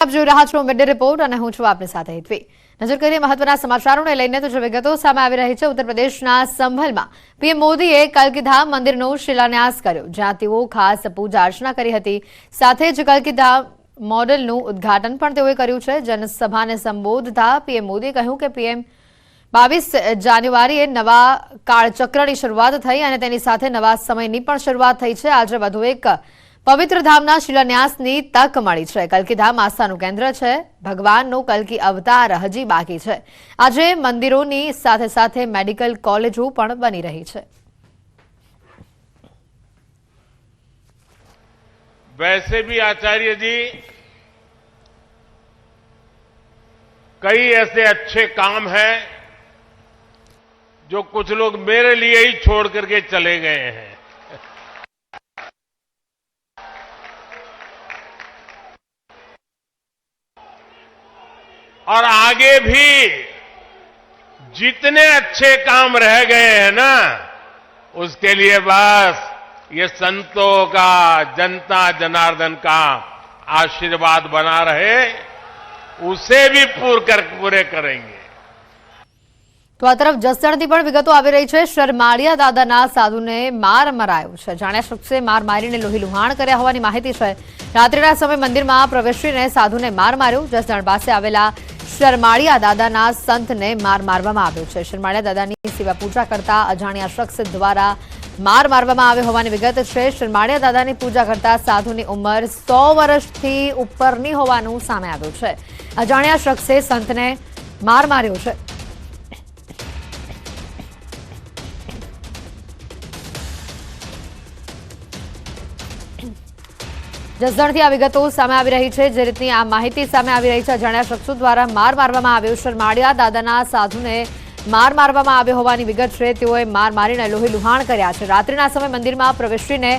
આપ જોઈ રહ્યા છો મિડડે રિપોર્ટ અને હું છું આપની સાથે હેતવી। નજર કરીએ મહત્વના સમાચારોને લઈને તો જે વિગતો સામે આવી રહી છે। ઉત્તર પ્રદેશના સંભલમાં પીએમ મોદીએ કલ્કીધામ મંદિરનો શિલાન્યાસ કર્યો, જ્યાં તેઓ ખાસ પૂજા અર્ચના કરી હતી। સાથે જ કલ્કીધામ મોડલનું ઉદ્ઘાટન પણ તેઓએ કર્યું છે। જનસભાને સંબોધતા પીએમ મોદીએ કહ્યું કે પીએમ 22 જાન્યુઆરીએ નવા કાળચક્રની શરૂઆત થઈ અને તેની સાથે નવા સમયની પણ શરૂઆત થઈ છે। આજે વધુ એક પવિત્ર ધામના શિલાન્યાસની તક મળી છે। કલ્કીધામ આસ્થાનું કેન્દ્ર છે। ભગવાનનો કલ્કી અવતાર હજી બાકી છે। આજે મંદિરોની સાથે સાથે મેડિકલ કોલેજો પણ બની રહી છે। वैसे भी आचार्य जी कई ऐसे अच्छे काम हैं जो कुछ लोग मेरे लिए ही छोड़ करके चले गए हैं। और आगे भी जितने अच्छे काम रह गए हैं ना, उसके लिए बस ये संतों का, जनता जनार्दन का आशीर्वाद बना रहे, उसे भी पूरे करेंगे। तो आ तरफ जसदणथी पण विगतो આવી રહી છે। શરમાળિયા દાદાના સાધુને માર મરાયો છે। જાણ્યા શખ્સે માર મારીને લોહીલુહાણ કર્યા હોવાની માહિતી છે। રાત્રિના સમયે મંદિરમાં પ્રવેશીને સાધુને માર માર્યો। જસદણ પાસે આવેલા શરમાળિયા દાદાના સંતને માર મારવામાં આવ્યો છે। શરમાળિયા દાદાની સેવા પૂજા કરતા અજાણ્યા શખ્સ દ્વારા માર મારવામાં આવ્યો હોવાની વિગત છે। શરમાળિયા દાદાની પૂજા કરતા સાધુની ઉંમર 100 વર્ષથી ઉપરની હોવાનું સામે આવ્યું છે। અજાણ્યા શખ્સે સંતને માર માર્યો છે। જસદણથી આ વિગતો સામે આવી રહી છે। જે રીતની આ માહિતી સામે આવી રહી છે, અજાણ્યા શખ્સો દ્વારા માર મારવામાં આવ્યો। શરમાળિયા દાદાના સાધુને માર મારવામાં આવ્યો હોવાની વિગત છે। તેઓએ માર મારીને લોહીલુહાણ કર્યા છે। રાત્રિના સમયે મંદિરમાં પ્રવેશીને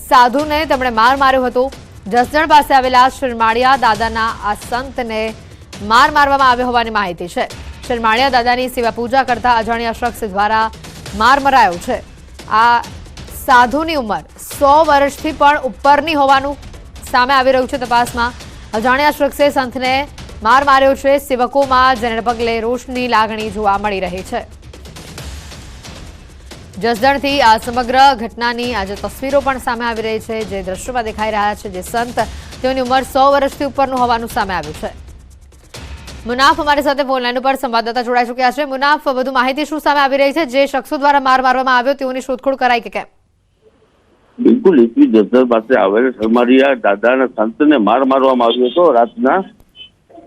સાધુને તેમણે માર માર્યો હતો। જસદણ પાસે આવેલા શરમાળિયા દાદાના આ સંતને માર મારવામાં આવ્યો હોવાની માહિતી છે। શરમાળિયા દાદાની સેવા પૂજા કરતા અજાણ્યા શખ્સ દ્વારા માર મરાયો છે। આ સાધુની ઉંમર 100 વર્ષથી પણ ઉપરની હોવાનું સામે આવી રહ્યું છે। તપાસમાં અજાણ્યા શખ્સે સંતને માર માર્યો છે। સેવકોમાં જેને પગલે રોષની લાગણી જોવા મળી રહી છે। જસદણથી આ સમગ્ર ઘટનાની આજે તસવીરો પણ સામે આવી રહી છે। જે દ્રશ્યોમાં દેખાઈ રહ્યા છે, જે સંત તેઓની ઉંમર 100 વર્ષથી ઉપરનું હોવાનું સામે આવ્યું છે। મુનાફ અમારી સાથે ફોન લાઈન ઉપર સંવાદદાતા જોડાઈ ચૂક્યા છે। મુનાફ, વધુ માહિતી શું સામે આવી રહી છે? જે શખ્સો દ્વારા માર મારવામાં આવ્યો તેઓની શોધખોળ કરાઈ કે કેમ? બિલકુલ, એકવી જસદણ પાસે આવેલ શરમાળિયા દાદાના સંતને માર મારવામાં આવ્યો હતો। રાતના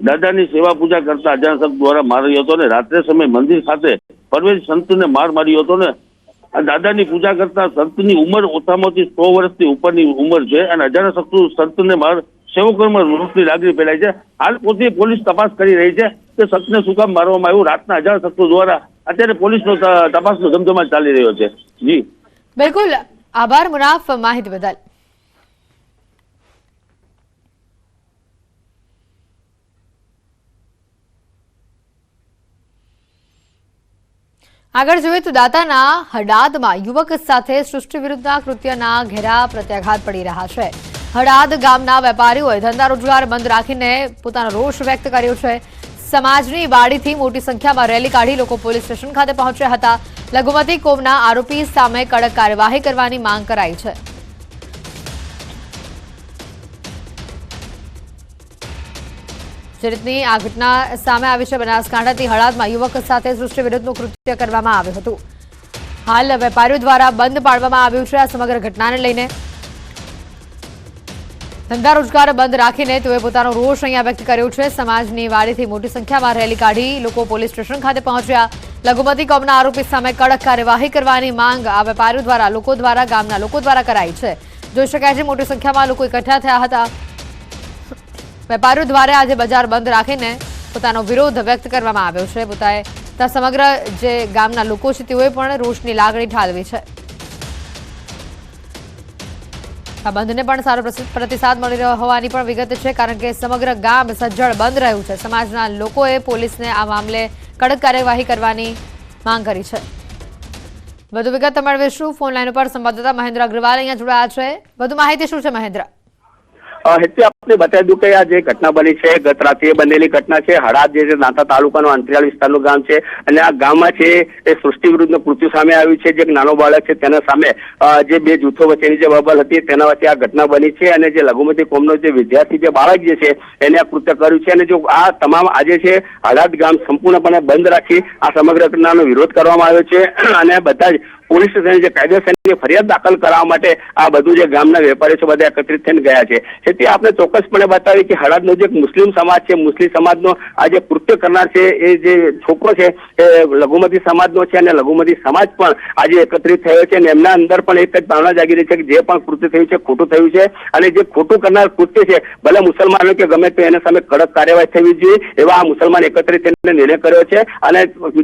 દાદાની સેવા પૂજા કરતા અજાણ શખ્સ દ્વારા માર્યો હતો ને રાત્રે સમય મંદિર ખાતે પરવેશ સંતને માર માર્યો હતો ને આ દાદાની પૂજા કરતા સંતની ઉંમર ઓછામાં ઓછી 100 વર્ષથી ઉપરની ઉંમર છે અને અજાણ્યા શખ્સો સંતને માર સેવકોમાં રોષની લાગણી ફેલાઈ છે। હાલ પોતે પોલીસ તપાસ કરી રહી છે કે શખ્સને શું કામ મારવામાં આવ્યું। રાતના અજાણ શખ્સો દ્વારા અત્યારે પોલીસનો તપાસનો ધમધમાટ ચાલી રહ્યો છે। જી બિલકુલ, આભાર મુનાફ માહિતી બદલ। આગળ જોઈએ તો દાતાના હડાદમાં યુવક સાથે સૃષ્ટિ વિરુદ્ધના કૃત્યના ઘેરા પ્રત્યાઘાત પડી રહ્યા છે। હડાદ ગામના વેપારીઓએ ધંધા રોજગાર બંધ રાખીને પોતાનો રોષ વ્યક્ત કર્યો છે। સમાજની વાડીથી મોટી સંખ્યામાં રેલી કાઢી લોકો પોલીસ સ્ટેશન ખાતે પહોંચ્યા હતા। લઘુમતી કોમના આરોપી સામે કડક કાર્યવાહી કરવાની માંગ કરાઈ છે। જે રીતની આ ઘટના સામે આવી છે, બનાસકાંઠાથી હળાદમાં યુવક સાથે સૃષ્ટિ વિરુદ્ધનું કૃત્ય કરવામાં આવ્યું હતું। હાલ વેપારીઓ દ્વારા બંધ પાડવામાં આવ્યું છે। આ સમગ્ર ઘટનાને લઈને ધંધા રોજગાર બંધ રાખીને તેઓએ પોતાનો રોષ અહીંયા વ્યક્ત કર્યો છે। સમાજની વાડીથી મોટી સંખ્યામાં રેલી કાઢી લોકો પોલીસ સ્ટેશન ખાતે પહોંચ્યા। લઘુમતી કોમના આરોપી સામે કડક કાર્યવાહી કરવાની માંગ આ વેપારીઓ દ્વારા ગામના લોકો દ્વારા કરાઈ છે। જોઈ શકાય છે મોટી સંખ્યામાં લોકો એકઠા થયા હતા। વેપારીઓ દ્વારા આજે બજાર બંધ રાખીને પોતાનો વિરોધ વ્યક્ત કરવામાં આવ્યો છે। પોતાએ સમગ્ર જે ગામના લોકો છે તેઓએ પણ રોષની લાગણી ઠાલવી છે। આ બંધને પણ સારો પ્રતિસાદ મળી રહ્યો હોવાની પણ વિગત છે, કારણ કે સમગ્ર ગામ સજ્જડ બંધ રહ્યું છે। સમાજના લોકોએ પોલીસને આ મામલે કડક કાર્યવાહી કરવાની માંગ કરી છે। વધુ વિગત મેળવીશું। ફોન લાઈન ઉપર સંવાદદાતા મહેન્દ્ર અગ્રવાલ અહીંયા જોડાયા છે। વધુ માહિતી શું છે મહેન્દ્ર? હેતુ આપને બતાવી દઉં કે આ જે ઘટના બની છે ગત રાત્રે બનેલી ઘટના છે. હળાદ જે છે દાંતા તાલુકાનો અંતરિયાળ વિસ્તારનું ગામ છે અને આ ગામમાં છે એ સૃષ્ટિ વિરુદ્ધનું કૃત્યુ સામે આવ્યું છે. જે એક નાનો બાળક છે તેના સામે જે બે જૂથો વચ્ચેની જે બબલ હતી તેના વચ્ચે આ ઘટના બની છે અને જે લઘુમતી કોમનો જે વિદ્યાર્થી જે બાળક જે છે એને આ કૃત્ય કર્યું છે. અને જો આ તમામ આજે છે હળાદ ગામ સંપૂર્ણપણે બંધ રાખી આ સમગ્ર ઘટનાનો વિરોધ કરવામાં આવ્યો છે અને બધા જ પોલીસ સ્ટેશન જે કાયદેસરની ફરિયાદ દાખલ કરવા માટે આ બધું જે ગામના વેપારીઓ છે બધા એકત્રિત થઈને ગયા છે. તેથી આપણે ચોક્કસપણે બતાવી કે હળાદનો જે મુસ્લિમ સમાજ છે, મુસ્લિમ સમાજનો આ જે કૃત્ય કરનાર છે એ જે છોકરો છે એ લઘુમતી સમાજનો છે અને લઘુમતી સમાજ પણ આજે એકત્રિત થયો છે અને એમના અંદર પણ એક જ ભાવના જાગી રહી છે કે જે પણ કૃત્ય થયું છે ખોટું થયું છે અને જે ખોટું કરનાર કૃત્ય છે ભલે મુસલમાનો કે ગમે તે એના સામે કડક કાર્યવાહી થવી જોઈએ એવા આ મુસલમાન એકત્રિત થઈને નિર્ણય કર્યો છે અને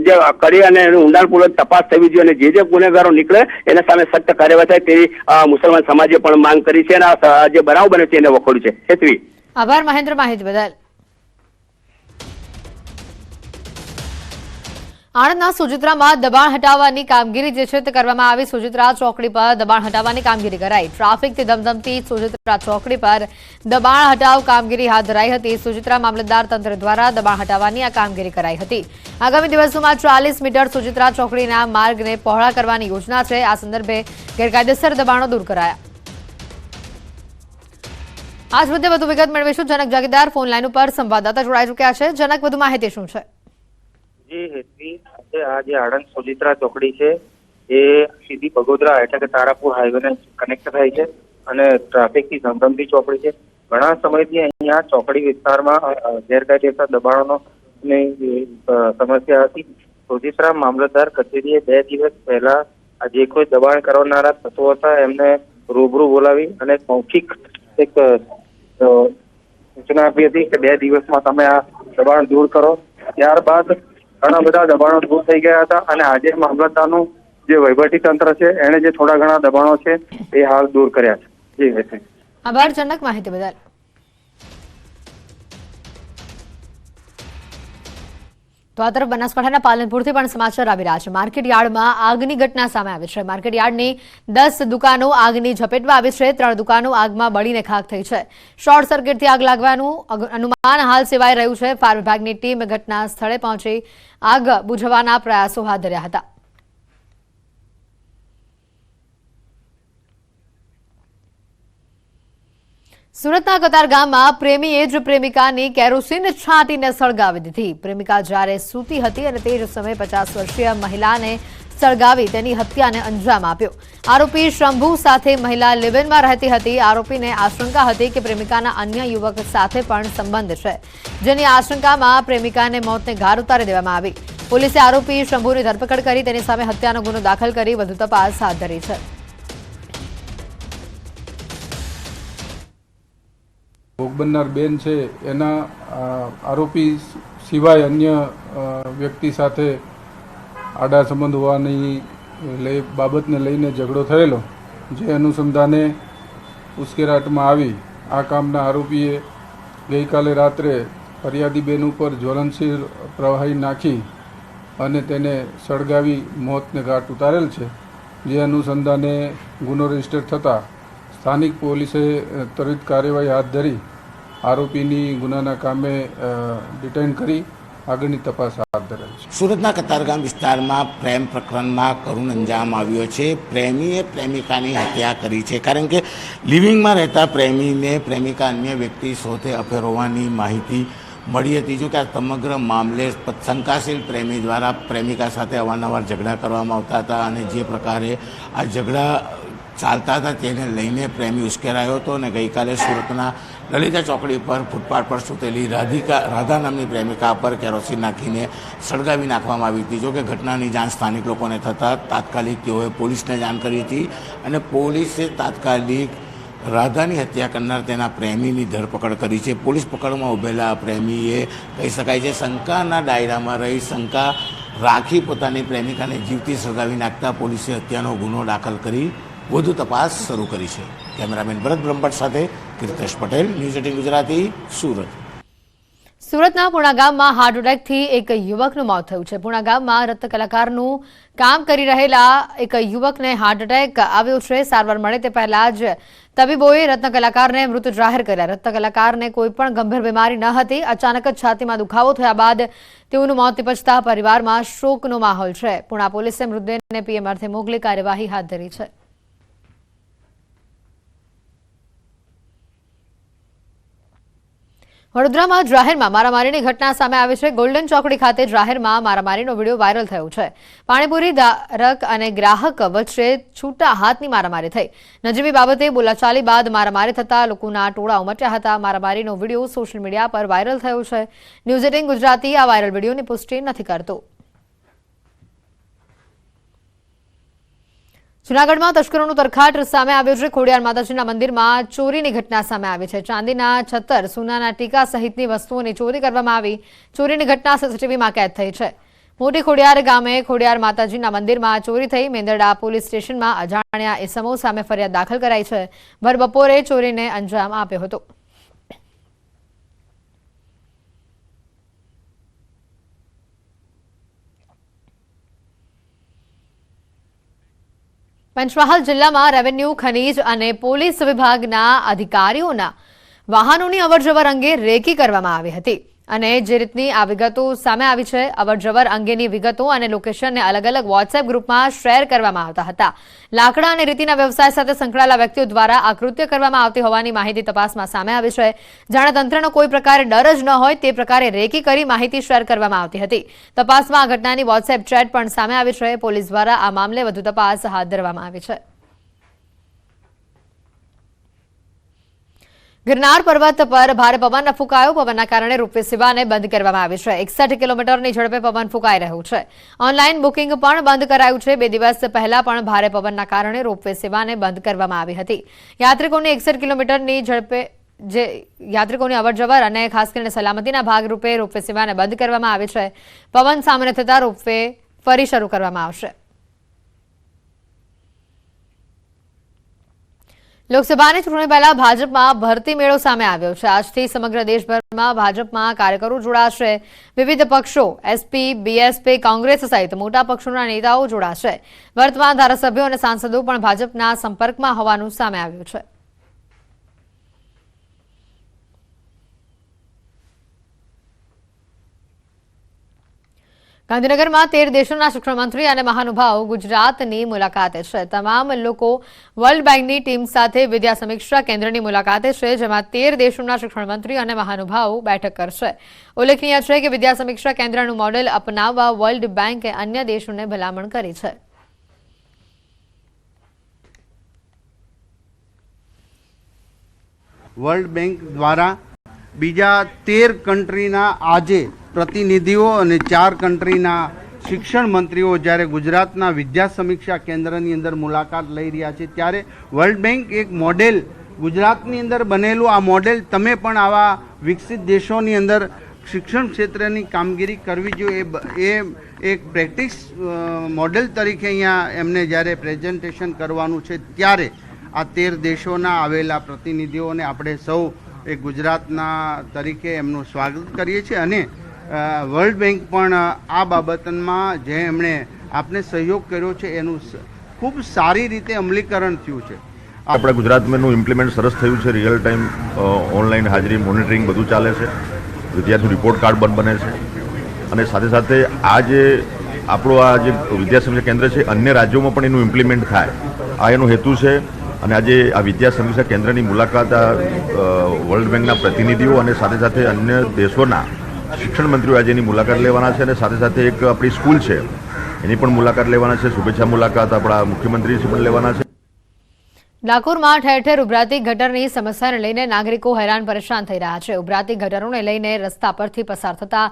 જે કરી અને ઊંડાણપૂર્વક તપાસ થવી જોઈએ અને જે ગુનેગારો નીકળે એના સામે સખ્ત કાર્યવાહી થાય તેવી મુસલમાન સમાજે પણ માંગ કરી છે અને જે બનાવ બન્યો છે એને વખોડ્યું છે. હેતવી. આભાર મહેન્દ્ર, માહિતી બદલ. આણંદના સોજિત્રામાં દબાણ હટાવવાની કામગીરી જે છે તે કરવામાં આવી. સોજિત્રા ચોકડી પર દબાણ હટાવવાની કામગીરી કરાઈ. ટ્રાફિકથી ધમધમતી સોજિત્રા ચોકડી પર દબાણ હટાવ કામગીરી હાથ ધરાઈ હતી. સોજિત્રા મામલતદાર તંત્ર દ્વારા દબાણ હટાવવાની આ કામગીરી કરાઈ હતી. આગામી દિવસોમાં 40 મીટર સોજિત્રા ચોકડીના માર્ગને પહોળા કરવાની યોજના છે. આ સંદર્ભે ગેરકાયદેસર દબાણો દૂર કરાયા. આજ મુદ્દે વધુ વિગત મેળવીશું. જનક જાગીરદાર ફોન લાઈન ઉપર સંવાદદાતા જોડાઈ ચૂક્યા છે. જનક, વધુ માહિતી શું છે? જી હેતવી, આ જે આણંદ સોજિત્રા ચોકડી છે એ સીધી બગોદરા એટલે કે તારાપુર હાઈવેને કનેક્ટ થાય છે અને ટ્રાફિકથી ધમધમતી ચોકડી છે. ઘણા સમયથી અહીંયા ચોકડી વિસ્તારમાં ગેરકાયદેસર દબાણોની સમસ્યા હતી. સોજિત્રા મામલતદાર કચેરીએ 2 દિવસ પહેલા આ જે કોઈ દબાણ કરનારા તત્વો હતા એમને રૂબરૂ બોલાવી અને મૌખિક એક સૂચના આપી હતી કે 2 દિવસમાં તમે આ દબાણ દૂર કરો. ત્યારબાદ ઘણા બધા દબાણો દૂર થઈ ગયા હતા અને આજે મામલતદારનું જે વહીવટી તંત્ર છે એને જે થોડા ઘણા દબાણો છે એ હાલ દૂર કર્યા છે. જી હેતવી. આભાર જનક, માહિતી બદલ. તો આ તરફ બનાસકાંઠાના પાલનપુરથી પણ સમાચાર આવી રહ્યા છે. માર્કેટ યાર્ડમાં આગની ઘટના સામે આવી છે. માર્કેટ યાર્ડની 10 દુકાનો આગની ઝપેટમાં આવી છે. 3 દુકાનો આગમાં બળીને ખાખ થઈ છે. શોર્ટ સર્કિટથી આગ લાગવાનું અનુમાન હાલ સેવાઈ રહ્યું છે. ફાયર વિભાગની ટીમ ઘટના સ્થળે પહોંચી આગ બુઝાવવાના પ્રયાસો હાથ ધર્યા હતા. સુરતના કતારગામમાં પ્રેમીએ જ પ્રેમિકાની કેરોસીન છાંટીને સળગાવી દીધી. પ્રેમિકા જ્યારે સૂતી હતી અને તે જ સમયે 50 વર્ષીય મહિલાને સળગાવી તેની હત્યાને અંજામ આપ્યો. આરોપી શંભુ સાથે મહિલા લિવ-ઇનમાં રહેતી હતી. આરોપીને આશંકા હતી કે પ્રેમિકાના અન્ય યુવક સાથે પણ સંબંધ છે, જેની આશંકામાં પ્રેમિકાને મોતને ઘાટ ઉતારી દેવામાં આવી. પોલીસે આરોપી શંભુની ધરપકડ કરી તેની સામે હત્યાનો ગુનો દાખલ કરી વધુ તપાસ હાથ ધરી છે. ભોગ બનનાર બેન છે એના આરોપી સિવાય અન્ય વ્યક્તિ સાથે આડા સંબંધ હોવાની બાબતને લઈને ઝઘડો થયેલો, જે અનુસંધાને ઉશ્કેરાટમાં આવી આ કામના આરોપીએ ગઈકાલે રાત્રે ફરિયાદી બેન ઉપર જ્વલનશીલ પ્રવાહી નાખી અને તેને સળગાવી મોતને ઘાટ ઉતારેલ છે. જે અનુસંધાને ગુનો રજીસ્ટર થતાં સ્થાનિક પોલીસે ત્વરિત કાર્યવાહી હાથ ધરી આરોપીની ગુનાના કામે ડિટેઇન કરી આગળની તપાસ હાથ ધરેલ છે. સુરતના કતારગામ વિસ્તારમાં પ્રેમ પ્રકરણમાં કરુણ અંજામ આવ્યો છે. પ્રેમીએ પ્રેમિકાની હત્યા કરી છે, કારણ કે લિવિંગમાં રહેતા પ્રેમીને પ્રેમિકા અન્ય વ્યક્તિ સાથે અફેર હોવાની માહિતી મળી હતી. જો કે આ સમગ્ર મામલે શંકાશીલ પ્રેમી દ્વારા પ્રેમિકા સાથે અવારનવાર ઝઘડા કરવામાં આવતા હતા અને જે પ્રકારે આ ઝઘડા ચાલતા હતા તેને લઈને પ્રેમી ઉશ્કેરાયો હતો અને ગઈકાલે સુરતના લલિતા ચોકડી પર ફૂટપાથ પર સૂતેલી રાધા નામની પ્રેમિકા પર કેરોસીન નાખીને સળગાવી નાખવામાં આવી હતી. જોકે ઘટનાની જાણ સ્થાનિક લોકોને થતાં તાત્કાલિક તેઓએ પોલીસને જાણ કરી હતી અને પોલીસે તાત્કાલિક રાધાની હત્યા કરનાર તેના પ્રેમીની ધરપકડ કરી છે. પોલીસ પકડમાં ઉભેલા પ્રેમીએ કહી શકાય છે શંકાના દાયરામાં રહી શંકા રાખી પોતાની પ્રેમિકાને જીવતી સળગાવી નાખતા પોલીસે હત્યાનો ગુનો દાખલ કરી વધુ તપાસ શરૂ કરી છે. કેમેરામેન ભરત બ્રહ્મભટ્ટ સાથે કીર્તેશ પટેલ, ન્યૂઝ 18 ગુજરાતી, સુરત. સુરતના પુણા ગામમાં હાર્ટ એટેકથી એક યુવકનું મોત થયું છે. પુણા ગામમાં રત્ન કલાકારનું કામ કરી રહેલા એક યુવકને હાર્ટ એટેક આવ્યો છે. સારવાર મળે તે પહેલા જ તબીબોએ રત્ન કલાકારને મૃત જાહેર કર્યા. રત્ન કલાકારને કોઈ પણ ગંભીર બીમારી ન હતી. અચાનક જ છાતીમાં દુખાવો થયા બાદ તેઓનું મોત નિપજતા પરિવારમાં શોકનો માહોલ છે. પુણા પોલીસે મૃતદેહને પીએમ અર્થે મોકલી કાર્યવાહી હાથ ધરી છે. વડોદરામાં જાહેરમાં મારામારીની ઘટના સામે આવી છે. ગોલ્ડન ચોકડી ખાતે જાહેરમાં મારામારીનો વિડીયો વાયરલ થયો છે. પાણીપુરી ધારક અને ગ્રાહક વચ્ચે છૂટા હાથની મારામારી થઈ. નજીવી બાબતે બોલાચાલી બાદ મારામારી થતા લોકોના ટોળા ઉમટ્યા હતા. મારામારીનો વિડીયો સોશિયલ મીડિયા પર વાયરલ થયો છે. ન્યૂઝ 18 ગુજરાતી આ વાયરલ વિડીયોની પુષ્ટિ નથી કરતું. જૂનાગઢમાં તસ્કરોનું તરખાટ સામે આવ્યું છે. ખોડિયાર માતાજીના મંદિરમાં ચોરીની ઘટના સામે આવી છે. ચાંદીના છત્તર, સોનાના ટીકા સહિતની વસ્તુઓની ચોરી કરવામાં આવી. ચોરીની ઘટના સીસીટીવીમાં કેદ થઈ છે. મોટી ખોડિયાર ગામે ખોડિયાર માતાજીના મંદિરમાં ચોરી થઈ. મેંદરડા પોલીસ સ્ટેશનમાં અજાણ્યા ઇસમો સામે ફરિયાદ દાખલ કરાઈ છે. ભર બપોરે ચોરીને અંજામ આપ્યો હતો. પંચમહાલ જિલ્લામાં રેવન્યુ, ખનીજ અને પોલીસ વિભાગના અધિકારીઓના વાહનોની અવરજવર અંગે રેકી કરવામાં આવી હતી અને જે રીતની આ વિગતો સામે આવી છે, અવરજવર અંગેની વિગતો અને લોકેશનને અલગ અલગ વોટ્સએપ ગ્રુપમાં શેર કરવામાં આવતા હતા. લાકડા અને રેતીના વ્યવસાય સાથે સંકળાયેલા વ્યક્તિઓ દ્વારા આ કૃત્ય કરવામાં આવતી હોવાની માહિતી તપાસમાં સામે આવી છે. જાણે તંત્રનો કોઈ પ્રકારે ડર જ ન હોય તે પ્રકારે રેકી કરી માહિતી શેર કરવામાં આવતી હતી. તપાસમાં આ ઘટનાની વોટ્સએપ ચેટ પણ સામે આવી છે. પોલીસ દ્વારા આ મામલે વધુ તપાસ હાથ ધરવામાં આવી છે. ગિરનાર પર્વત પર ભારે પવન ફૂંકાયો. પવનના કારણે રોપવે સેવાને બંધ કરવામાં આવી છે. 61 કિલોમીટરની ઝડપે પવન ફૂંકાઈ રહ્યું છે. ઓનલાઈન બુકિંગ પણ બંધ કરાયું છે. 2 દિવસ પહેલા પણ ભારે પવનના કારણે રોપવે સેવાને બંધ કરવામાં આવી હતી. યાત્રિકોની 61 કિલોમીટરની ઝડપે જે યાત્રિકોની અવરજવર અને ખાસ કરીને સલામતીના ભાગરૂપે રોપવે સેવાને બંધ કરવામાં આવી છે. પવન સામાન્ય થતા રોપવે ફરી શરૂ કરવામાં આવશે. લોકસભાની ચૂંટણી પહેલા ભાજપમાં ભરતી મેળો સામે આવ્યો છે. આજથી સમગ્ર દેશભરમાં ભાજપમાં કાર્યકરો જોડાશે. વિવિધ પક્ષો એસપી, બીએસપી, કોંગ્રેસ સહિત મોટા પક્ષોના નેતાઓ જોડાશે. વર્તમાન ધારાસભ્યો અને સાંસદો પણ ભાજપના સંપર્કમાં હોવાનું સામે આવ્યું છે. ગાંધીનગરમાં 13 દેશોના શિક્ષણમંત્રી અને મહાનુભાવો ગુજરાતની મુલાકાતે છે. તમામ લોકો વર્લ્ડ બેંકની ટીમ સાથે વિદ્યા સમીક્ષા કેન્દ્રની મુલાકાતે છે, જેમાં 13 દેશોના શિક્ષણમંત્રી અને મહાનુભાવો બેઠક કરશે. ઉલ્લેખનીય છે કે વિદ્યા સમીક્ષા કેન્દ્રનું મોડેલ અપનાવવા વર્લ્ડ બેંકે અન્ય દેશોને ભલામણ કરી છે. વર્લ્ડ બેંક દ્વારા બીજા 13 કન્ટ્રીના આજે પ્રતિનિધિઓ અને 4 કન્ટ્રીના શિક્ષણ મંત્રીઓ જ્યારે ગુજરાતના વિદ્યા સમીક્ષા કેન્દ્રની અંદર મુલાકાત લઈ રહ્યા છે, ત્યારે વર્લ્ડ બેંક એક મોડેલ ગુજરાતની અંદર બનેલું આ મોડેલ તમે પણ આવા વિકસિત દેશોની અંદર શિક્ષણ ક્ષેત્રની કામગીરી કરવી જોઈએ એ એક પ્રેક્ટિસ મોડેલ તરીકે અહીંયા એમને જ્યારે પ્રેઝન્ટેશન કરવાનું છે, ત્યારે આ 13 દેશોના આવેલા પ્રતિનિધિઓને આપણે સૌ એક ગુજરાતના તરીકે એમનું સ્વાગત કરીએ છીએ અને વર્લ્ડ બેંક પણ આ બાબતમાં જે એમણે આપને સહયોગ કર્યો છે એનું ખૂબ સારી રીતે અમલીકરણ થયું છે. આપણા ગુજરાતમાં ઇમ્પ્લિમેન્ટ સરસ થયું છે. રિયલ ટાઈમ ઓનલાઈન હાજરી મોનિટરિંગ બધું ચાલે છે. વિદ્યાર્થી રિપોર્ટ કાર્ડ પણ બને છે અને સાથે સાથે આ જે આપણું આ જે વિદ્યા સમીક્ષા કેન્દ્ર છે અન્ય રાજ્યોમાં પણ એનું ઇમ્પ્લિમેન્ટ થાય આ એનો હેતુ છે. અને આજે આ વિદ્યા સમીક્ષા કેન્દ્રની મુલાકાત વર્લ્ડ બેંકના પ્રતિનિધિઓ અને સાથે સાથે અન્ય દેશોના શિક્ષણ મંત્રીઓ આજે એની મુલાકાત લેવાના છે અને સાથે સાથે એક આપણી સ્કૂલ છે એની પણ મુલાકાત લેવાના છે. શુભેચ્છા મુલાકાત આપણા મુખ્યમંત્રી પણ લેવાના છે. ડાકોરમાં ઠેર ઠેર ઉભરાતી ગટરની સમસ્યાને લઈને નાગરિકો હેરાન પરેશાન થઈ રહ્યા છે. ઉભરાતી ગટરોને લઈને રસ્તા પરથી પસાર થતા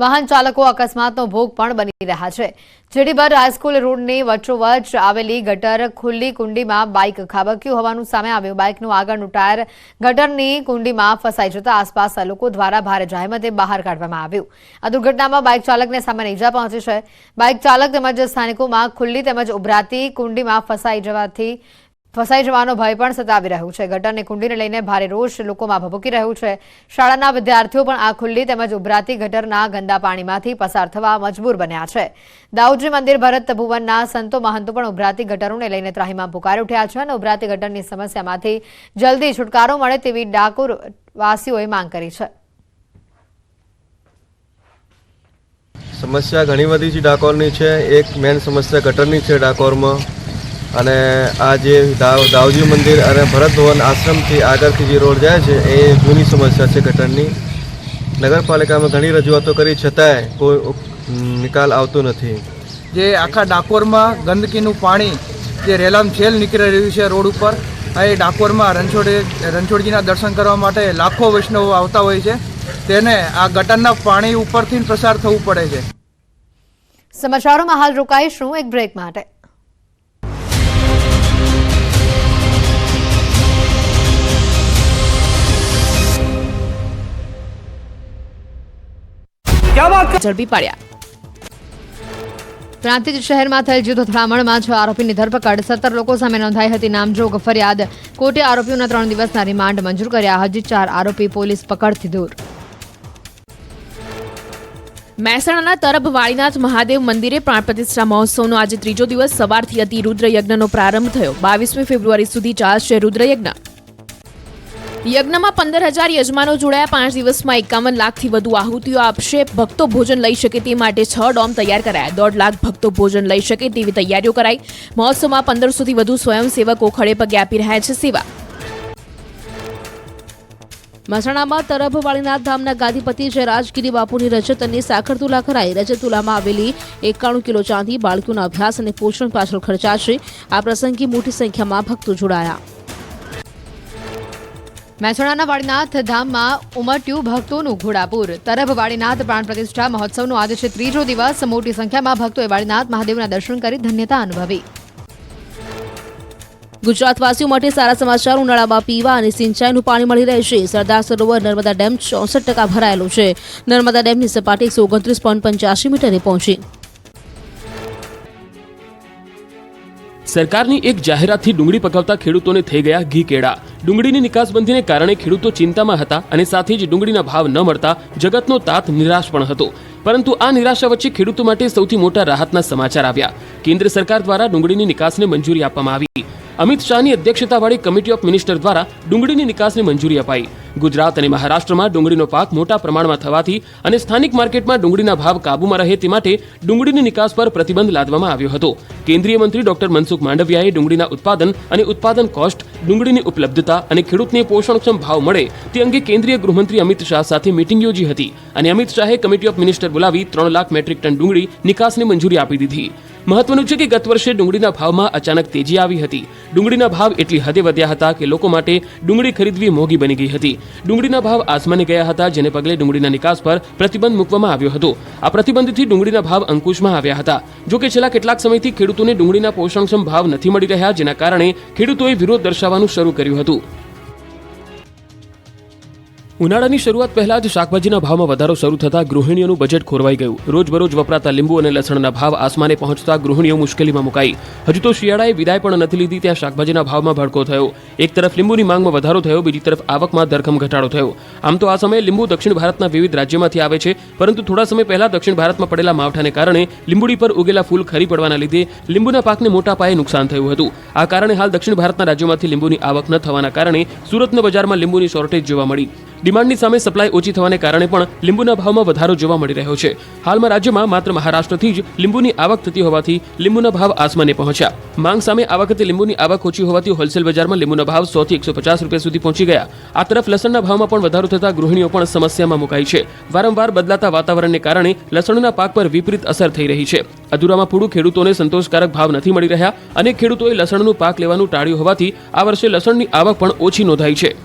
વાહન ચાલકો અકસ્માતનો ભોગ પણ બની રહ્યા છે. જેડીબર હાઈસ્કૂલ રોડની વચ્ચોવચ્ચ આવેલી ગટર ખુલ્લી કુંડીમાં બાઇક ખાબક્યું હોવાનું સામે આવ્યું. બાઇકનું આગળનું ટાયર ગટરની કુંડીમાં ફસાઈ જતા આસપાસના લોકો દ્વારા ભારે જહેમતે બહાર કાઢવામાં આવ્યું. આ દુર્ઘટનામાં બાઇક ચાલકને સામાન્ય ઈજા પહોંચી છે. બાઇક ચાલક તેમજ સ્થાનિકોમાં ખુલ્લી તેમજ ઉભરાતી કુંડીમાં ફસાઈ જવાથી ફસાઈ જવાનો ભય પણ સતાવી રહ્યું છે. ગટરની કુંડીને લઈને ભારે રોષ લોકોમાં ભભૂકી રહ્યું છે. શાળાના વિદ્યાર્થીઓ પણ આ ખુલ્લી તેમજ ઉભરાતી ગટરના ગંદા પાણીમાંથી પસાર થવા મજબૂર બન્યા છે. દાઉદજી મંદિર ભરત ભુવનના સંતો મહંતો પણ ઉભરાતી ગટરોને લઈને ત્રાહિમામ પુકારી ઉઠ્યા છે અને ઉભરાતી ગટરની સમસ્યામાંથી જલ્દી છુટકારો મળે તેવી ડાકોર વાસીઓએ માંગ કરી છે. સમસ્યા ઘણી બધી છે ડાકોરની છે. એક મેન સમસ્યા ગટરની છે ડાકોરમાં, અને આ જે દાઉજી મંદિર અને ભરત ભવન આશ્રમથી આગળથી જે રોડ જાય છે એ જૂની સમસ્યા છે ગટરની. નગરપાલિકામાં ઘણી રજૂઆતો કરી છતાંય કોઈ નિકાલ આવતો નથી. જે આખા ડાકોરમાં ગંદકીનું પાણી જે રેલમ છેલ નીકળી રહ્યું છે રોડ ઉપર, એ ડાકોરમાં રણછોડજીના દર્શન કરવા માટે લાખો વૈષ્ણવો આવતા હોય છે, તેને આ ગટરના પાણી ઉપરથી પસાર થવું પડે છે. સમાચારોમાં હાલ રોકાઈશું એક બ્રેક માટે. ઝડપી પાડ્યા. પ્રાંતિજ શહેરમાં થયેલ જૂથ અથડામણમાં 6 આરોપીની ધરપકડ. 17 લોકો સામે નોંધાઈ હતી નામજોગ ફરિયાદ. કોર્ટે આરોપીઓના 3 દિવસના રિમાન્ડ મંજૂર કર્યા. હજી 4 આરોપી પોલીસ પકડથી દૂર. મહેસાણાના તરફ વાળીનાથ મહાદેવ મંદિરે પ્રાણ પ્રતિષ્ઠા મહોત્સવનો આજે ત્રીજો દિવસ સવારથી અતિ રુદ્રયજ્ઞનો પ્રારંભ થયો. 22મી ફેબ્રુઆરી સુધી ચાલશે રુદ્રયજ્ઞ. યજ્ઞમાં 15,000 યજમાનો જોડાયા. 5 દિવસમાં 51 લાખથી વધુ આહુતિઓ આપશે. ભક્તો ભોજન લઈ શકે તે માટે 6 ડોમ તૈયાર કરાયા. 1.5 લાખ ભક્તો ભોજન લઈ શકે તેવી તૈયારીઓ કરાઈ. મહોત્સવમાં 1500થી વધુ સ્વયંસેવકો ખડે પગે આપી રહ્યા છે સેવા. મહેસાણામાં તરફ વાળીનાથ ધામના ગાદીપતિ જયરાજગીરી બાપુની રજત અને સાખરતુલા કરાઈ. રજતુલામાં આવેલી 91 કિલો ચાંદી બાળકીઓના અભ્યાસ અને પોષણ પાછળ ખર્ચાશે. આ પ્રસંગે મોટી સંખ્યામાં ભક્તો જોડાયા. મહેસાણાના વાળીનાથ ધામમાં ઉમટ્યું ભક્તોનું ઘોડાપુર. તરફ વાળીનાથ પ્રાણ પ્રતિષ્ઠા મહોત્સવનો આજે છે ત્રીજો દિવસ. મોટી સંખ્યામાં ભક્તોએ વાળીનાથ મહાદેવના દર્શન કરી ધન્યતા અનુભવી. ગુજરાતવાસીઓ માટે સારા સમાચાર. ઉનાળામાં પીવા અને સિંચાઈનું પાણી મળી રહેશે. સરદાર સરોવર નર્મદા ડેમ 64% ભરાયેલો છે. નર્મદા ડેમની સપાટી 129.85 મીટરે પહોંચી. સરકારની એક જાહેરાતથી ડુંગળી પકવતા ખેડૂતોને થઈ ગયા ઘી કેળા. ડુંગળીની નિકાસબંધીને કારણે ખેડૂતો ચિંતામાં હતા અને સાથે જ ડુંગળીના ભાવ ન મળતા જગતનો તાત નિરાશ પણ હતો. પરંતુ આ નિરાશા વચ્ચે ખેડૂતો માટે સૌથી મોટા રાહતના સમાચાર આવ્યા. કેન્દ્ર સરકાર દ્વારા ડુંગળીની નિકાસને મંજૂરી આપવામાં આવી. અમિત શાહની અધ્યક્ષતાવાળી કમિટી ઓફ મિનિસ્ટર દ્વારા ડુંગળીની નિકાસને મંજૂરી અપાઈ. ગુજરાત અને મહારાષ્ટ્રમાં ડુંગળીનો પાક મોટા પ્રમાણમાં થવાથી અને સ્થાનિક માર્કેટમાં ડુંગળીના ભાવ કાબૂમાં રહે તે માટે ડુંગળીની નિકાસ પર પ્રતિબંધ લાદવામાં આવ્યો હતો. કેન્દ્રીય મંત્રી ડોક્ટર મનસુખ માંડવિયાએ ડુંગળીના ઉત્પાદન અને ઉત્પાદન કોસ્ટ, ડુંગળીની ઉપલબ્ધતા અને ખેડૂતને પોષણક્ષમ ભાવ મળે તે અંગે કેન્દ્રીય ગૃહમંત્રી અમિત શાહ સાથે મીટિંગ યોજી હતી અને અમિત શાહે કમિટી ઓફ મિનિસ્ટર બોલાવી 3 લાખ મેટ્રિક ટન ડુંગળી નિકાસને મંજૂરી આપી દીધી. મહત્વનું છે કે ગત વર્ષે ડુંગળીના ભાવમાં અચાનક તેજી આવી હતી. ડુંગળીના ભાવ એટલી હદે વધ્યા હતા કે લોકો માટે ડુંગળી ખરીદવી મોંઘી બની ગઈ હતી. ડુંગળીના ભાવ આસમાને ગયા હતા, જેને પગલે ડુંગળીના નિકાસ પર પ્રતિબંધ મૂકવામાં આવ્યો હતો. આ પ્રતિબંધથી ડુંગળીના ભાવ અંકુશમાં આવ્યા હતા. જો કે છેલ્લા કેટલાક સમયથી ખેડૂતોને ડુંગળીના પોષણક્ષમ ભાવ નથી મળી રહ્યા, જેના કારણે ખેડૂતોએ વિરોધ દર્શાવવાનું શરૂ કર્યું હતું. ઉનાળાની શરૂઆત પહેલા જ શાકભાજીના ભાવમાં વધારો શરૂ થતા ગૃહિણીઓનું બજેટ ખોરવાઈ ગયું. રોજબરોજ વપરાતા લીંબુ અને લસણના ભાવ આસમાને પહોંચતા ગૃહિણીઓ મુશ્કેલીમાં મુકાઈ. હજુ તો શિયાળાએ વિદાય પણ નથી લીધી ત્યાં શાકભાજીના ભાવમાં ભડકો થયો. એક તરફ લીંબુની માંગમાં વધારો થયો, બીજી તરફ આવકમાં ધરખમ ઘટાડો થયો. આમ તો આ સમયે લીંબુ દક્ષિણ ભારતના વિવિધ રાજ્યોમાંથી આવે છે, પરંતુ થોડા સમય પહેલા દક્ષિણ ભારતમાં પડેલા માવઠાને કારણે લીંબુડી પર ઉગેલા ફૂલ ખરી પડવાના લીધે લીંબુના પાકને મોટા પાયે નુકસાન થયું હતું. આ કારણે હાલ દક્ષિણ ભારતના રાજ્યોમાંથી લીંબુની આવક ન થવાના કારણે સુરતના બજારમાં લીંબુની શોર્ટેજ જોવા મળી. ડિમાન્ડની સામે સપ્લાય ઓછી થવાને કારણે પણ લીંબુના ભાવમાં વધારો જોવા મળી રહ્યો છે. હાલમાં રાજ્યમાં માત્ર મહારાષ્ટ્રથી જ લીંબુની આવક થતી હોવાથી લીંબુના ભાવ આસમાને પહોંચ્યા. માંગ સામે આ વખતે લીંબુની આવક ઓછી હોવાથી હોલસેલ બજારમાં લીંબુના ભાવ 100 થી 150 રૂપિયા સુધી પહોંચી ગયા. આ તરફ લસણના ભાવમાં પણ વધારો થતા ગૃહિણીઓ પણ સમસ્યામાં મુકાઈ છે. વારંવાર બદલાતા વાતાવરણને કારણે લસણના પાક પર વિપરીત અસર થઈ રહી છે. અધૂરામાં પૂરું ખેડૂતોને સંતોષકારક ભાવ નથી મળી રહ્યા. અનેક ખેડૂતોએ લસણનું પાક લેવાનું ટાળ્યું હોવાથી આ વર્ષે લસણની આવક પણ ઓછી નોંધાઈ છે.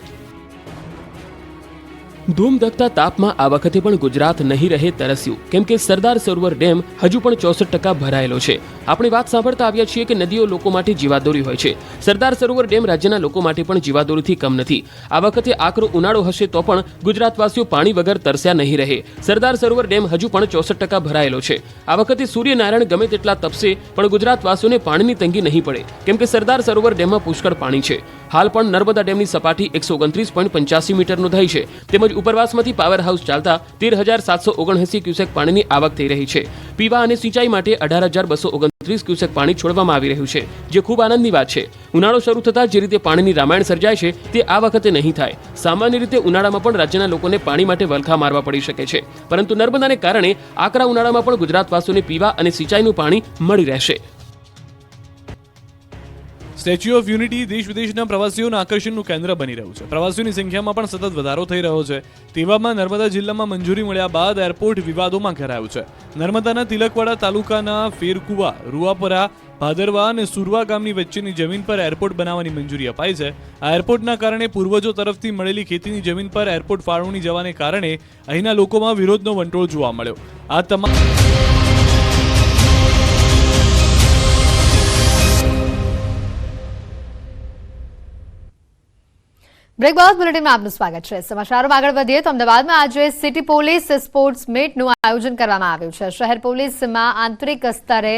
ધૂમધકતા તાપમાં આ વખતે પણ ગુજરાત નહીં રહે તરસ્યું, કેમ કે સરદાર સરોવર ડેમ હજુ પણ 64% ભરાયેલો છે. આપણે વાત સાંભળતા આવ્યા છીએ કે નદીઓ લોકો માટે જીવાદોરી હોય છે. સરદાર સરોવર ડેમ રાજ્યના લોકો માટે પણ જીવાદોરીથી કમ નથી. આ વખતે આકરો ઉનાળો હશે તો પણ ગુજરાતવાસીઓ પાણી વગર તરસ્યા નહીં રહે. સરદાર સરોવર ડેમ હજુ પણ 64% ભરાયેલો છે. આ વખતે સૂર્યનારાયણ ગમે તેટલા તપશે પણ ગુજરાતવાસીઓને પાણીની તંગી નહીં પડે, કેમ કે સરદાર સરોવર ડેમમાં પુષ્કળ પાણી છે. હાલ પણ નર્મદા ડેમની સપાટી 129.85 મીટર નોંધાઈ છે. તેમજ ઉપરવાસમાંથી પાવર હાઉસ ચાલતા 13,779 ક્યુસેક પાણીની આવક થઈ રહી છે. પીવા અને સિંચાઈ માટે 18,229 ક્યુસેક પાણી છોડવામાં આવી રહ્યું છે, જે ખૂબ આનંદની વાત છે. ઉનાળો શરૂ થતાં જે રીતે પાણીની રામાયણ સર્જાય છે તે આ વખતે નહીં થાય. સામાન્ય રીતે ઉનાળામાં પણ રાજ્યના લોકોને પાણી માટે વલખા મારવા પડી શકે છે, પરંતુ નર્મદાને કારણે આકરા ઉનાળામાં પણ ગુજરાતવાસીઓને પીવા અને સિંચાઈનું પાણી મળી રહેશે. સ્ટેચ્યુ ઓફ યુનિટી દેશ વિદેશના પ્રવાસીઓના આકર્ષણનું કેન્દ્ર બની રહ્યું છે. પ્રવાસીઓની સંખ્યામાં પણ સતત વધારો થઈ રહ્યો છે. તેવામાં નર્મદા જિલ્લામાં મંજૂરી મળ્યા બાદ એરપોર્ટ વિવાદોમાં ઘેરાયું છે. નર્મદાના તિલકવાડા તાલુકાના ફેરકુવા, રૂવાપરા, ભાદરવા અને સુરવા ગામની વચ્ચેની જમીન પર એરપોર્ટ બનાવવાની મંજૂરી અપાઈ છે. આ એરપોર્ટના કારણે પૂર્વજો તરફથી મળેલી ખેતીની જમીન પર એરપોર્ટ ફાળવણી જવાને કારણે અહીંના લોકોમાં વિરોધનો વંટોળ જોવા મળ્યો. આ તમામ બ્રેક બાદ બુલેટિનમાં આપનું સ્વાગત છે. સમાચારોમાં આગળ વધીએ તો અમદાવાદમાં આજે સિટી પોલીસ સ્પોર્ટ્સ મીટનું આયોજન કરવામાં આવ્યું છે. શહેર પોલીસમાં આંતરિક સ્તરે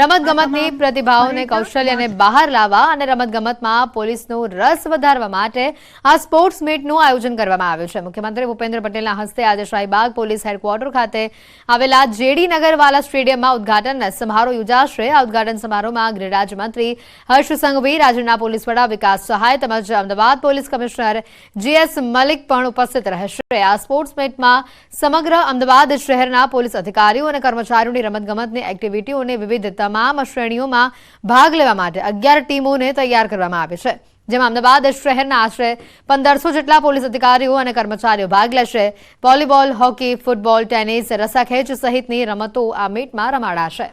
રમતગમતની પ્રતિભાઓને કૌશલ્યને બહાર લાવવા અને રમતગમતમાં પોલીસનો રસ વધારવા માટે આ સ્પોર્ટ્સ મીટનું આયોજન કરવામાં આવ્યું છે. મુખ્યમંત્રી ભૂપેન્દ્ર પટેલના હસ્તે આજે શાહીબાગ પોલીસ હેડક્વાર્ટર ખાતે આવેલા જેડી નગરવાલા સ્ટેડિયમમાં ઉદઘાટન સમારોહ યોજાશે. આ ઉદઘાટન સમારોહમાં ગૃહ રાજ્યમંત્રી હર્ષ સંઘવી, રાજ્યના પોલીસ વડા વિકાસ સહાય તેમજ Ahmedabad police commissioner GS Malik પણ ઉપસ્થિત રહેશે. આ સ્પોર્ટ્સ મીટમાં સમગ્ર અમદાવાદ શહેરના પોલીસ અધિકારીઓ અને કર્મચારીઓની રમતગમતની એક્ટિવિટીઓની વિવિધ તમામ શ્રેણીઓમાં ભાગ લેવા માટે 11 ટીમોને તૈયાર કરવામાં આવી છે, જેમાં અમદાવાદ શહેરના આશરે 1500 જેટલા પોલીસ અધિકારીઓ અને કર્મચારીઓ ભાગ લેશે. વોલીબોલ, હોકી, ફૂટબોલ, ટેનિસ, રસ્સાખેંચ સહિતની રમતો આ મીટમાં રમાડાશે.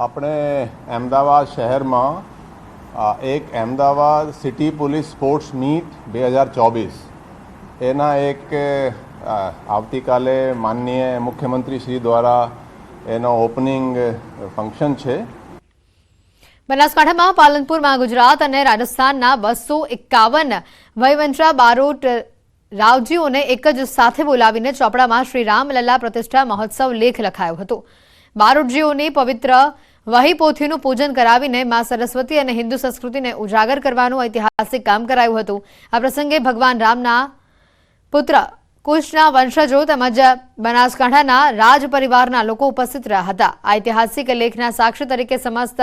આપણે અમદાવાદ શહેરમાં એક Ahmedabad city police sports meet 2024 એના એક આવતીકાલે માનનીય મુખ્યમંત્રી શ્રી દ્વારા એનો ઓપનિંગ ફંક્શન છે. બનાસકાંઠામાં પાલનપુરમાં ગુજરાત અને રાજસ્થાનના 251 વહીવંશા બારોટ રાવજીઓને એક જ સાથે બોલાવીને ચોપડામાં શ્રી રામલલ્લા પ્રતિષ્ઠા મહોત્સવ લેખ લખાયો હતો. બારોટજીઓની પવિત્ર વહી પોથીનું પૂજન કરાવીને મા સરસ્વતી અને હિન્દુ સંસ્કૃતિને ઉજાગર કરવાનું ઐતિહાસિક કામ કરાયું હતું. આ પ્રસંગે ભગવાન રામના પુત્ર કુશના વંશજો તેમજ બનાસકાંઠાના રાજ પરિવારના લોકો ઉપસ્થિત રહ્યા હતા. આ ઐતિહાસિક લેખના સાક્ષી તરીકે સમસ્ત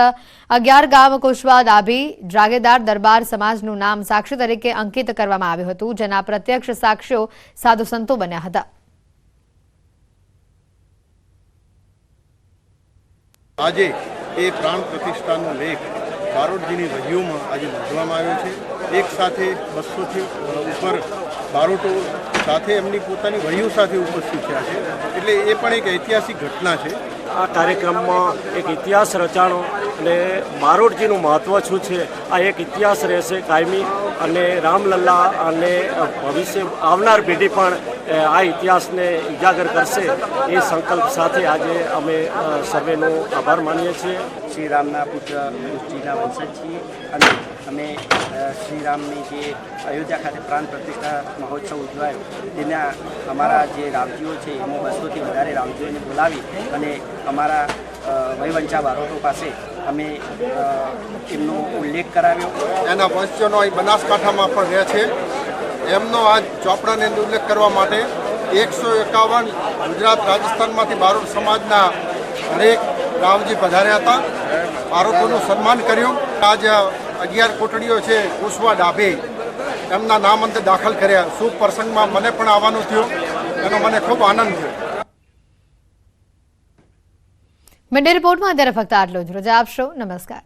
11 ગામ કુશવા, દાભી, જાગેદાર દરબાર સમાજનું નામ સાક્ષી તરીકે અંકિત કરવામાં આવ્યું હતું, જેના પ્રત્યક્ષ સાક્ષીઓ સાધુ સંતો બન્યા હતા. આજે એ પ્રાણ પ્રતિષ્ઠાનો લેખ બારોટજીની વહીઓમાં આજે નોંધવામાં આવ્યો છે. એક સાથે 200થી ઉપર બારોટો સાથે એમની પોતાની વહીઓ સાથે ઉપસ્થિત થયા છે, એટલે એ પણ એક ઐતિહાસિક ઘટના છે. આ કાર્યક્રમમાં એક ઇતિહાસ રચાણો અને બારોટજીનું મહત્ત્વ શું છે આ એક ઇતિહાસ રહેશે કાયમી, અને રામલલ્લા અને ભવિષ્ય આવનાર પેઢી પણ આ ઇતિહાસને ઉજાગર કરશે એ સંકલ્પ સાથે આજે અમે સર્વેનો આભાર માનીએ છીએ. શ્રી રામના પુત્ર કુશજીના વંશજ છીએ અને અમે શ્રીરામની જે અયોધ્યા ખાતે પ્રાણ પ્રતિષ્ઠા મહોત્સવ ઉજવાયો તેના અમારા જે રામજીઓ છે એમાં 200થી વધારે રામજીઓને બોલાવી અને અમારા વહીવંશા બારોટો પાસે અમે એમનો ઉલ્લેખ કરાવ્યો. એના વંશજનો અહીં બનાસકાંઠામાં પણ રહે છે. એમનો આ ચોપડાને ઉલ્લેખ કરવા માટે 151 ગુજરાત રાજસ્થાનમાંથી બારોટ સમાજના દરેક રામજી પધાર્યા હતા. બારોટોનું સન્માન કર્યું. આજે 11 કોટડીઓ છે કુશવા, ડાભી, એમના નામ અંતે દાખલ કર્યા. શુભ પ્રસંગમાં મને પણ આવવાનું થયું, એનો મને ખૂબ આનંદ થયો. મિડડે રિપોર્ટમાં અત્યારે ફક્ત આટલું જ. રજા આપશો. નમસ્કાર.